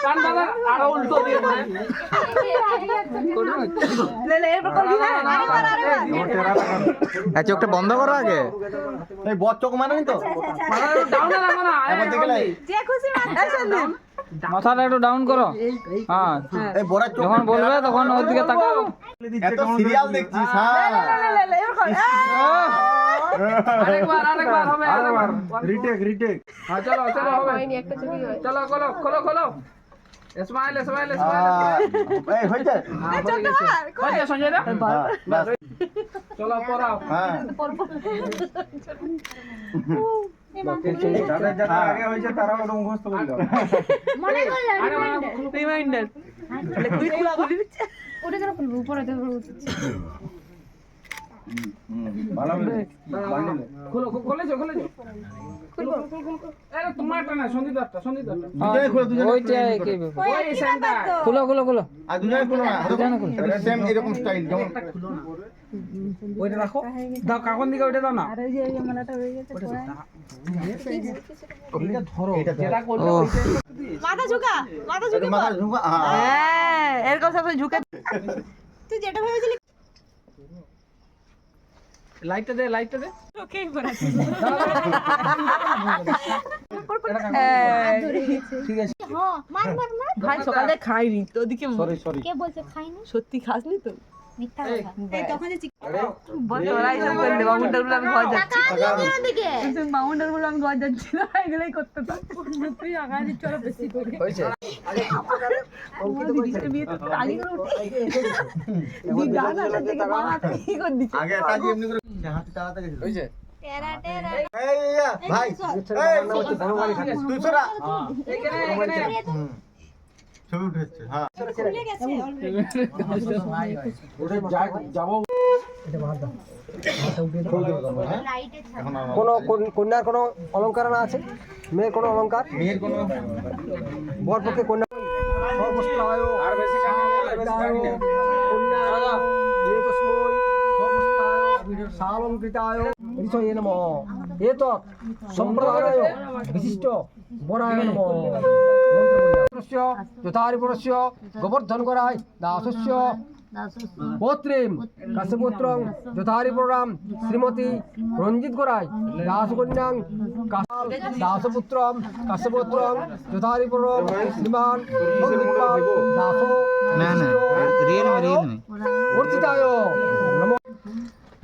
কান বাঁধা আর উল্টো দিয়ে করে চোখটা বন্ধ করো আগে। এই বড় চোখ মানেনি তো ডাউনে রাখো না একবার দেখে লাই মাথাটা একটু ডাউন করো। হ্যাঁ, এই বড় চোখ যখন বলবে তখন ওর দিকে তাকাও। এত সিরিয়াল দেখছিস হ্যাঁ আরেকবার হবে আরেকবার রিটেক হ্যাঁ চলো চলো হবে চলো খোলো খোলো স্মাইল স্মাইল স্মাইল এই হইছে হয়েছে সঞ্জয় দা বাস চলো পড়াও হ্যাঁ যাদের যারা আগে হইছে তারাও একটু মুখস্থ করে দাও মনে করলে রিমাইন্ডার ওটা কেন খুলবো উপরে দেবো ভালো খোলো খুলেছো আরে তোমারটা না সঞ্জিতারটা দুজনে খুলো দুজনে ওইটা কি ব্যাপার? ওই সেন্টার খুলো আর দুজনে খুলো না দুজনে খুলো। সেম এরকম স্টাইল যেমন ওইটা রাখো দাও কাকন দিকে ওইটা দাও না আর ওই যে মালাটা হয়ে গেছে এটা ধরো এটা ধরো। যেটা করলে ও। মাথা ঝুঁকা মাথা ঝুঁকা হ্যাঁ এরকম সব ঝুঁকে তুই যেটা ভেবেছিলি লাইটটা দে ওকেই পড়াচ্ছি ঠিক আছে হ্যাঁ মার ভাই সকালে খাইনি তো ওদিকে সরি কে বলছে খাইনি সত্যি খাসনি তো মিথ্যা কথা এই তখন যে তোরাই সব করলে বামুনটার গুলো আমি ঘর যাচ্ছি দিকে বামুনটার গুলো আমি ঘর যাচ্ছি না এগুলোই করতে পার তুই আগা দিচ্ছ আরো বেশি করে হইছে বিয়ে তো তালি করে উঠে গান আছে থেকে মাথা কি করে দিচ্ছে আগে একটা যে এমনি করে হাতে তাড়াতে গেছিল হইছে টেরা টেরা এই ভাই এই তুই ছড়া এখানে ছবি উঠেছে হ্যাঁ খুলে গেছে ওটা যাবো লাইটে এখন আর কোনো কন্যার কোনো অলংকার না আছে? মেয়ের কোনো অলংকার? মেয়ের কোনো বর পক্ষে কন্যা সর্বস্ত্রায় আর বেশি কানে কন্যা এতস্মৈ সর্বস্ত্রায় সালঙ্কৃতায় ঋষয়ে নমঃ এতৎ সম্প্রদায় বিশিষ্ট বরায় নমঃ মন্ত্রস্য যথারিপুরস্য গোবর্ধন করায় দাসস্য পৌত্রীম কাশ্যপুত্রং যথারিপুরাম শ্রীমতী রঞ্জিত গোরাই দাসকন্যাং দাসপুত্রম কাশ্যপুত্রং যথারিপুরম শ্রীমান দাস অর্চিতায় নমঃ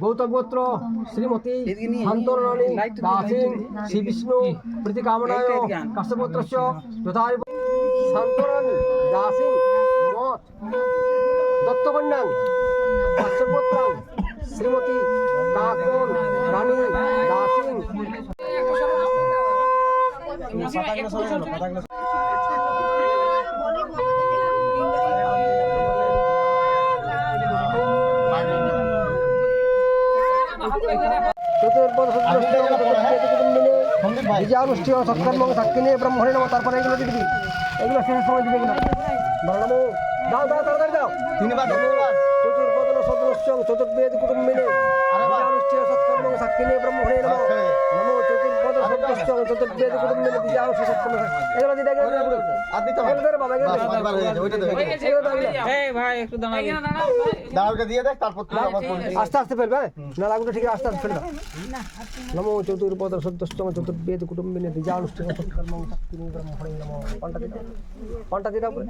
গৌতম গোত্র শ্রীমতী শান্তরানী দাসিং শ্রী বিষ্ণু প্রীতিকামনায় কাশ্যপুত্রস্য যথারিপুর শান্তরানী দাসিং মত দত্তকন্যাং কাশ্যপুত্রং শ্রীমতী কাকন রানী দাসিং বিজয়ানুষ্ঠিত সৎকর্ম সাক্ষিণী ব্রহ্মণে নমঃ। তারপরে এগুলো দিবি, এগুলো শেষের সময় দিবি এগুলো। নমো দাও তাড়াতাড়ি দাও। তিনবার চতুর্বদন সদস্যং চতুর্বেদ কুটুম্বিনে বিজয়ানুষ্ঠিত সৎকর্ম সাক্ষিণী ব্রহ্মণে নমঃ। নমো চতুর্বদন সদস্যং চতুর্বেদ কুটুম্বিনে বিজয়ানুষ্ঠিত সৎকর্ম এগুলো দিতে গেলে আর দিতে হবে পাঁচবার হয়ে গেছে ওইটা দেবে এই ভাই একটু দাঁড়াও। দাঁড়াওকে দিয়ে দেখ তারপর তুই আবার ফোন দিবি আস্তে আস্তে ফেলবে, না লাগুটা ঠিক আস্তে আস্তে ফেলবে। নমো চতুর্বদন সদস্যং চতুর্বেদ কুটুম্বিনে বিজয়ানুষ্ঠিত সৎকর্ম সাক্ষিণী ব্রহ্মণে নমঃ। পাল্টা দিতে হবে।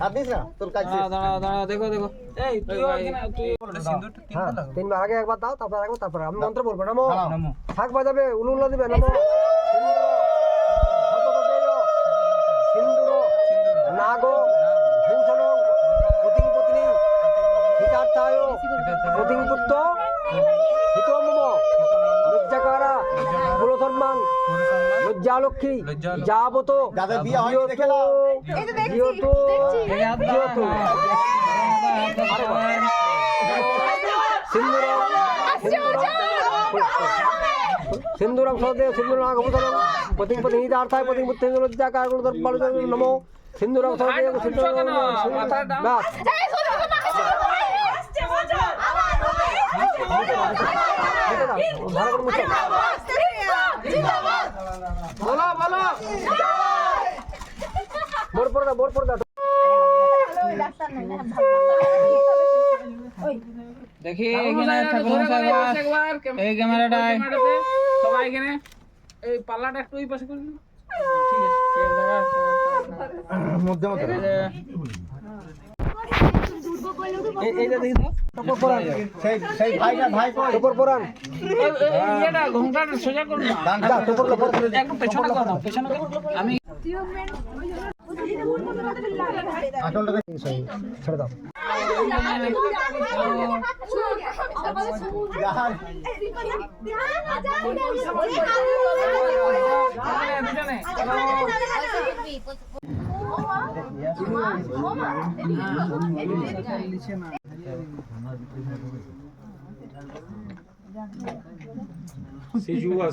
আর দিস না তোর কাজ শেষ। দাঁড়াও দেখো এই তুই হ্যাঁ, তিনবার আগে একবার দাও, তারপর একবার, তারপর আমি মন্ত্র বলবো। নমো নমো। শাক বাজাবে, উলুল্লা দিবে। নমো সিন্দুর নাগ ভূষণ পতিং পত্নী হিতার্থায় পতিং পুত্র হিতম লজ্জাকারা কুলধর্মাং লজ্জালক্ষ্মী যাবত যাদের বিয়ে হয়নি দেখে নাও। সিন্দুরং সদেব সিন্দুর নাগভূষণ পতিং পতিং হিতার্থায় পতিং পুত্র লজ্জাকারা কুলধর্মাং নমো সিন্দুরং সদেব সিন্দুর বাস ভালো করে মুছো। বলো বলো বোর পড়ে দাও, বোর পড়ে দাও। দেখি এখানে ঠাকুর মশাই এই ক্যামেরাটায় সবাই এখানে এই পাল্লাটা একটু ওই পাশে করে দিন। ঠিক আছে মধ্যে মধ্যে এইটা দেখি তো টপর পরান, সেই ভাইটা ভাই কই টপর পরান। এটা ঘুমটাটা সোজা করুন না। দাঁড়া টপর পর একটু পেছনে করো না, পেছনে করো। আমি আঁচলটা ছেড়ে দাও। Sejua,